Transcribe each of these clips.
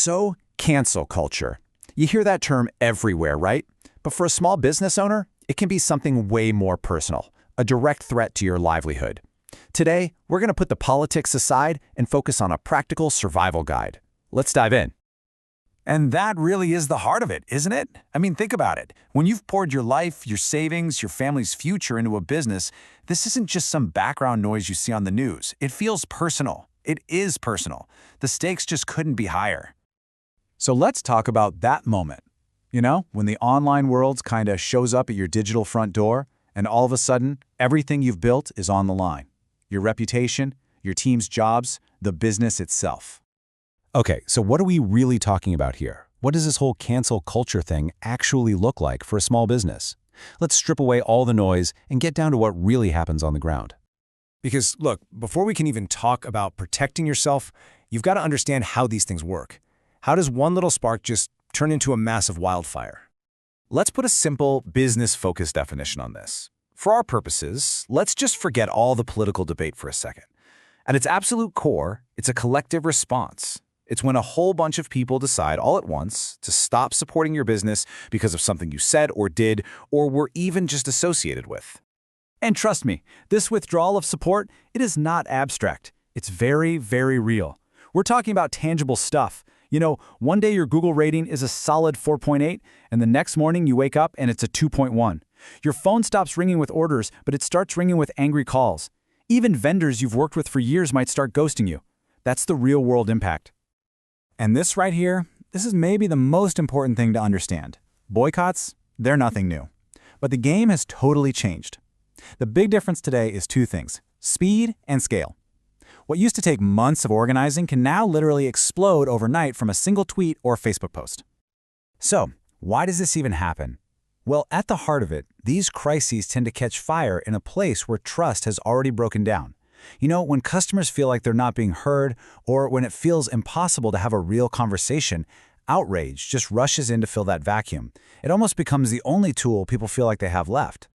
So, cancel culture. You hear that term everywhere, right? But for a small business owner, it can be something way more personal, a direct threat to your livelihood. Today, we're going to put the politics aside and focus on a practical survival guide. Let's dive in. And that really is the heart of it, isn't it? I mean, think about it. When you've poured your life, your savings, your family's future into a business, this isn't just some background noise you see on the news. It feels personal. It is personal. The stakes just couldn't be higher. So let's talk about that moment. You know, when the online world kind of shows up at your digital front door, and all of a sudden, everything you've built is on the line. Your reputation, your team's jobs, the business itself. Okay, so what are we really talking about here? What does this whole cancel culture thing actually look like for a small business? Let's strip away all the noise and get down to what really happens on the ground. Because, look, before we can even talk about protecting yourself, you've got to understand how these things work. How does one little spark just turn into a massive wildfire? Let's put a simple, business-focused definition on this. For our purposes, let's just forget all the political debate for a second. At its absolute core, it's a collective response. It's when a whole bunch of people decide all at once to stop supporting your business because of something you said or did or were even just associated with. And trust me, this withdrawal of support, it is not abstract. It's very, very real. We're talking about tangible stuff. You know, one day your Google rating is a solid 4.8, and the next morning you wake up and it's a 2.1. Your phone stops ringing with orders, but it starts ringing with angry calls. Even vendors you've worked with for years might start ghosting you. That's the real-world impact. And this right here, this is maybe the most important thing to understand. Boycotts, they're nothing new. But the game has totally changed. The big difference today is two things: speed and scale. What used to take months of organizing can now literally explode overnight from a single tweet or Facebook post. So, why does this even happen? Well, at the heart of it, these crises tend to catch fire in a place where trust has already broken down. You know, when customers feel like they're not being heard, or when it feels impossible to have a real conversation, outrage just rushes in to fill that vacuum. It almost becomes the only tool people feel like they have left.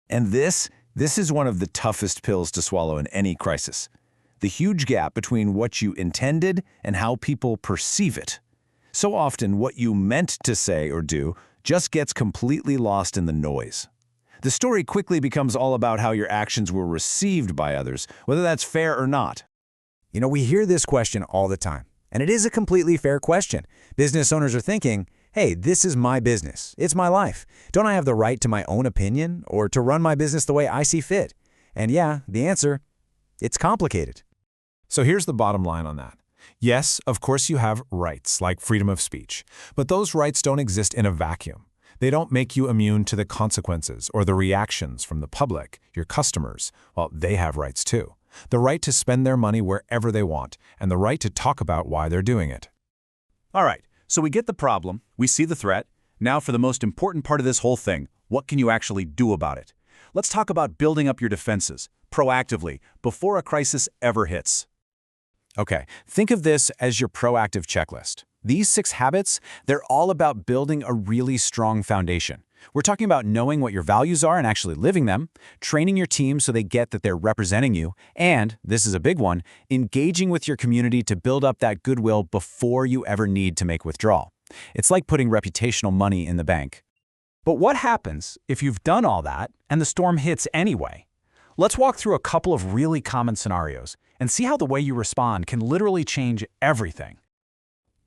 And this is one of the toughest pills to swallow in any crisis. The huge gap between what you intended and how people perceive it. So often, what you meant to say or do just gets completely lost in the noise. The story quickly becomes all about how your actions were received by others, whether that's fair or not. You know, we hear this question all the time, and it is a completely fair question. Business owners are thinking, hey, this is my business. It's my life. Don't I have the right to my own opinion or to run my business the way I see fit? And yeah, the answer, it's complicated. So here's the bottom line on that. Yes, of course you have rights, like freedom of speech, but those rights don't exist in a vacuum. They don't make you immune to the consequences or the reactions from the public, your customers. Well, they have rights too. The right to spend their money wherever they want, and the right to talk about why they're doing it. All right, so we get the problem, we see the threat. Now for the most important part of this whole thing, what can you actually do about it? Let's talk about building up your defenses, proactively, before a crisis ever hits. Okay, think of this as your proactive checklist. These 6 habits, they're all about building a really strong foundation. We're talking about knowing what your values are and actually living them, training your team so they get that they're representing you, and, this is a big one, engaging with your community to build up that goodwill before you ever need to make withdrawal. It's like putting reputational money in the bank. But what happens if you've done all that and the storm hits anyway? Let's walk through a couple of really common scenarios and see how the way you respond can literally change everything.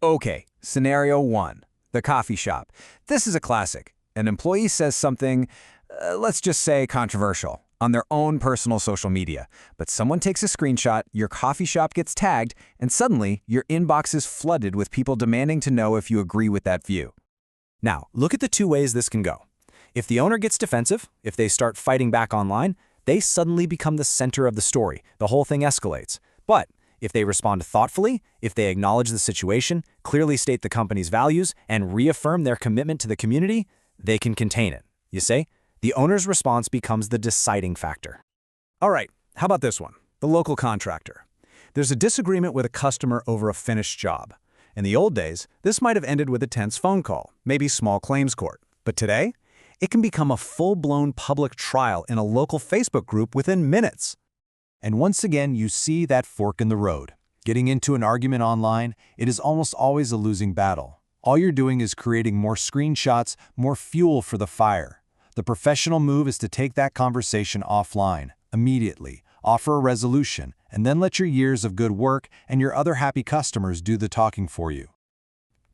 Okay, scenario 1, the coffee shop. This is a classic. An employee says something, let's just say controversial, on their own personal social media. But someone takes a screenshot, your coffee shop gets tagged, and suddenly your inbox is flooded with people demanding to know if you agree with that view. Now, look at the 2 ways this can go. If the owner gets defensive, if they start fighting back online, they suddenly become the center of the story. The whole thing escalates. But if they respond thoughtfully, if they acknowledge the situation, clearly state the company's values, and reaffirm their commitment to the community, they can contain it. You see? The owner's response becomes the deciding factor. All right, how about this one? The local contractor. There's a disagreement with a customer over a finished job. In the old days, this might have ended with a tense phone call, maybe small claims court. But today, it can become a full-blown public trial in a local Facebook group within minutes. And once again, you see that fork in the road. Getting into an argument online, it is almost always a losing battle. All you're doing is creating more screenshots, more fuel for the fire. The professional move is to take that conversation offline, immediately, offer a resolution, and then let your years of good work and your other happy customers do the talking for you.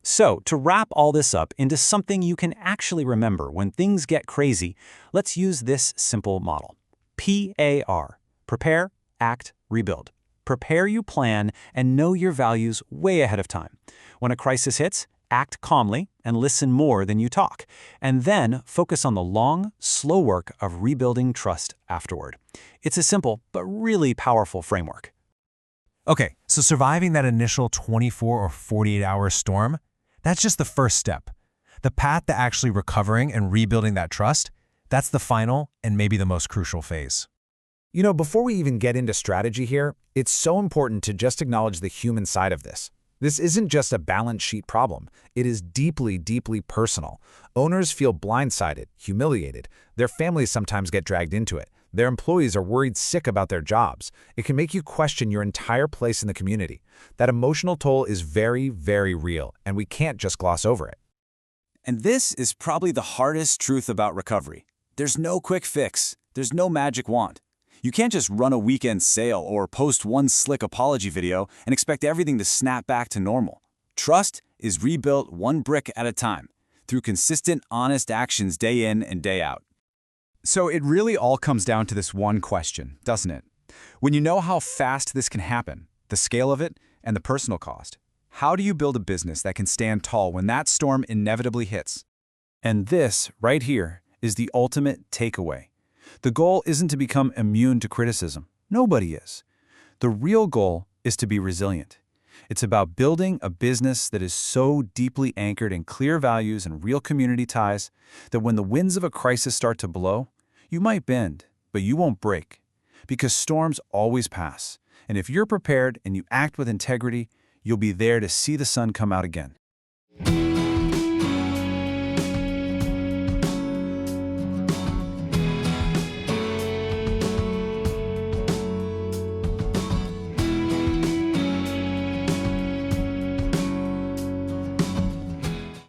So, to wrap all this up into something you can actually remember when things get crazy, let's use this simple model. PAR. Prepare, act, rebuild. Prepare, you plan, and know your values way ahead of time. When a crisis hits, act calmly and listen more than you talk. And then focus on the long, slow work of rebuilding trust afterward. It's a simple but really powerful framework. Okay, so surviving that initial 24 or 48-hour storm, that's just the first step. The path to actually recovering and rebuilding that trust, that's the final and maybe the most crucial phase. You know, before we even get into strategy here, it's so important to just acknowledge the human side of this. This isn't just a balance sheet problem. It is deeply, deeply personal. Owners feel blindsided, humiliated. Their families sometimes get dragged into it. Their employees are worried sick about their jobs. It can make you question your entire place in the community. That emotional toll is very, very real, and we can't just gloss over it. And this is probably the hardest truth about recovery. There's no quick fix. There's no magic wand. You can't just run a weekend sale or post one slick apology video and expect everything to snap back to normal. Trust is rebuilt one brick at a time, through consistent, honest actions day in and day out. So it really all comes down to this one question, doesn't it? When you know how fast this can happen, the scale of it, and the personal cost, how do you build a business that can stand tall when that storm inevitably hits? And this, right here, is the ultimate takeaway. The goal isn't to become immune to criticism. Nobody is. The real goal is to be resilient. It's about building a business that is so deeply anchored in clear values and real community ties that when the winds of a crisis start to blow, you might bend, but you won't break. Because storms always pass. And if you're prepared and you act with integrity, you'll be there to see the sun come out again.